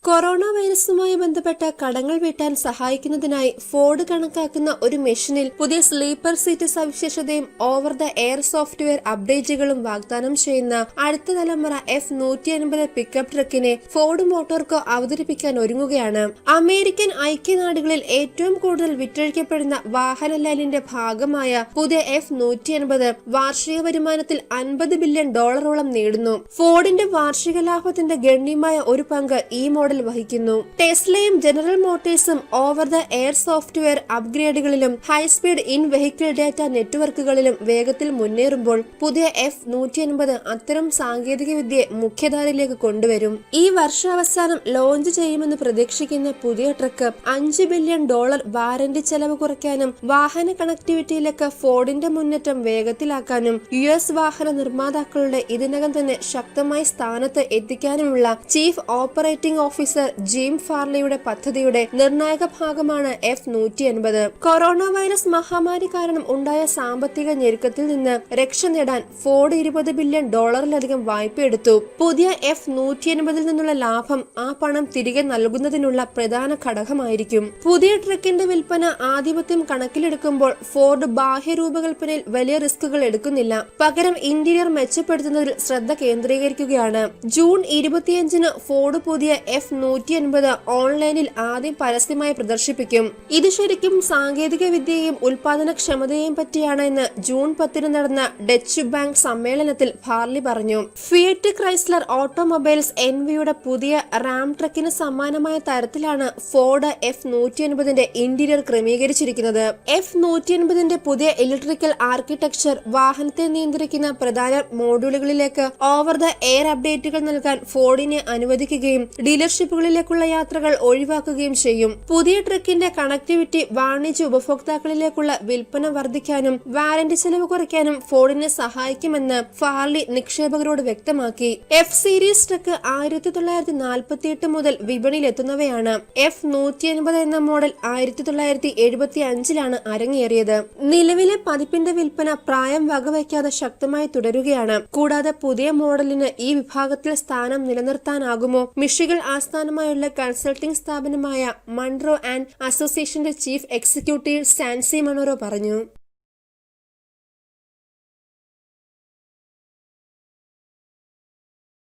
Corona വൈറസുമായി ബന്ധപ്പെട്ട കടങ്ങൾ വീട്ടാൻ സഹായിക്കുന്നതിനായി ഫോർഡ് കണക്കാക്കുന്ന ഒരു മെഷീനിൽ പുതിയ സ്ലീപ്പർ സീറ്റ് സവിശേഷതയും ഓവർ ദ എയർ സോഫ്റ്റ്വെയർ അപ്ഡേറ്റുകളും വാഗ്ദാനം ചെയ്യുന്ന അടുത്ത തലമുറ F-150 പിക്കപ്പ് ട്രക്കിനെ ഫോർഡ് മോട്ടോർക്കോ അവതരിപ്പിക്കാൻ ഒരുങ്ങുകയാണ്. അമേരിക്കൻ ഐക്യനാടുകളിൽ ഏറ്റവും കൂടുതൽ വിറ്റഴിക്കപ്പെടുന്ന വാഹന ലൈനിന്റെ ഭാഗമായ പുതിയ F-150 വാർഷിക വരുമാനത്തിൽ $50 ബില്യൺ നേടുന്നു. ഫോർഡിന്റെ വാർഷിക ലാഭത്തിന്റെ ഗണ്യമായ ഒരു പങ്ക് ഈ മോഡൽ വഹിക്കുന്നു. ടെസ്ലയും ജനറൽ മോട്ടോഴ്സും ഓവർ ദ എയർ സോഫ്റ്റ്വെയർ അപ്ഗ്രേഡുകളിലും ഹൈസ്പീഡ് ഇൻ വെഹിക്കിൾ ഡാറ്റ നെറ്റ്വർക്കുകളിലും വേഗത്തിൽ മുന്നേറുമ്പോൾ പുതിയ F-150 അത്തരം സാങ്കേതിക വിദ്യയെ മുഖ്യധാരയിലേക്ക് കൊണ്ടുവരും. ഈ വർഷാവസാനം ലോഞ്ച് ചെയ്യുമെന്ന് പ്രതീക്ഷിക്കുന്ന പുതിയ ട്രക്ക് $5 ബില്യൺ വാറന്റി ചെലവ് കുറയ്ക്കാനും വാഹന കണക്ടിവിറ്റിയിലേക്ക് ഫോർഡിന്റെ മുന്നേറ്റം വേഗത്തിലാക്കാനും US വാഹന നിർമ്മാതാക്കളുടെ ഇതിനകം തന്നെ ശക്തമായ സ്ഥാനത്ത് എത്തിക്കാനുമുള്ള ചീഫ് ഓപ്പറേറ്റിംഗ് ഓഫീസർ ജിം ഫാർലിയുടെ പദ്ധതിയുടെ നിർണായക ഭാഗമാണ് F-150. കൊറോണ വൈറസ് മഹാമാരി കാരണം ഉണ്ടായ സാമ്പത്തിക ഞെരുക്കത്തിൽ നിന്ന് രക്ഷ നേടാൻ ഫോർഡ് $20 ബില്യൺ വായ്പയെടുത്തു. പുതിയ F-150 നിന്നുള്ള ലാഭം ആ പണം തിരികെ നൽകുന്നതിനുള്ള പ്രധാന ഘടകമായിരിക്കും. പുതിയ ട്രക്കിന്റെ വിൽപ്പന ആധിപത്യം കണക്കിലെടുക്കുമ്പോൾ ഫോർഡ് ബാഹ്യ രൂപകൽപ്പനയിൽ വലിയ റിസ്കുകൾ എടുക്കുന്നില്ല. പകരം ഇന്റീരിയർ മെച്ചപ്പെടുത്തുന്നതിൽ ശ്രദ്ധ കേന്ദ്രീകരിക്കുകയാണ്. ജൂൺ 25 ഫോർഡ് പുതിയ F-150 ഓൺലൈനിൽ ആദ്യം പരസ്യമായി പ്രദർശിപ്പിക്കും. ഇത് ശരിക്കും സാങ്കേതിക വിദ്യയെയും ഉൽപാദനക്ഷമതയെയും പറ്റിയാണ് എന്ന് ജൂൺ 10 നടന്ന ഡച്ച് ബാങ്ക് സമ്മേളനത്തിൽ ഫാർലി പറഞ്ഞു. ഫിയറ്റ് ക്രൈസ്ലർ ഓട്ടോമൊബൈൽസ് എൻവിയുടെ പുതിയ റാം ട്രക്കിന് സമാനമായ തരത്തിലാണ് ഫോർഡ് F-150 ഇന്റീരിയർ ക്രമീകരിച്ചിരിക്കുന്നത്. F-150 പുതിയ ഇലക്ട്രിക്കൽ ആർക്കിടെക്ചർ വാഹനത്തെ നിയന്ത്രിക്കുന്ന പ്രധാന മോഡ്യൂളുകളിലേക്ക് ഓവർ ദ എയർ അപ്ഡേറ്റുകൾ നൽകാൻ ഫോർഡിനെ അനുവദിക്കുകയും ഡീലർഷിപ്പുകളിലേക്കുള്ള യാത്രകൾ ഒഴിവാക്കുകയും ചെയ്യും. പുതിയ ട്രക്കിന്റെ കണക്ടിവിറ്റി വാണിജ്യ ഉപഭോക്താക്കളിലേക്കുള്ള വിൽപ്പന വർദ്ധിക്കാനും വാറന്റി ചെലവ് കുറയ്ക്കാനും ഫോർഡിനെ സഹായിക്കുമെന്ന് ഫാർലി നിക്ഷേപകരോട് വ്യക്തമാക്കി. F സീരീസ് ട്രക്ക് 1948 മുതൽ വിപണിയിൽ എത്തുന്നവയാണ്. F-150 എന്ന മോഡൽ 1975 അരങ്ങേറിയത്. നിലവിലെ പതിപ്പിന്റെ വിൽപ്പന പ്രായം വകവയ്ക്കാതെ ശക്തമായി തുടരുകയാണ്. കൂടാതെ പുതിയ മോഡലിന് ഈ വിഭാഗത്തിൽ സ്ഥാനം നിലനിർത്താനാകുമോ? മിഷിഗൺ ആസ്ഥാനമായുള്ള കൺസൾട്ടിംഗ് സ്ഥാപനമായ മൺറോ ആൻഡ് അസോസിയേഷന്റെ ചീഫ് എക്സിക്യൂട്ടീവ് സാൻസി മണോറോ പറഞ്ഞു.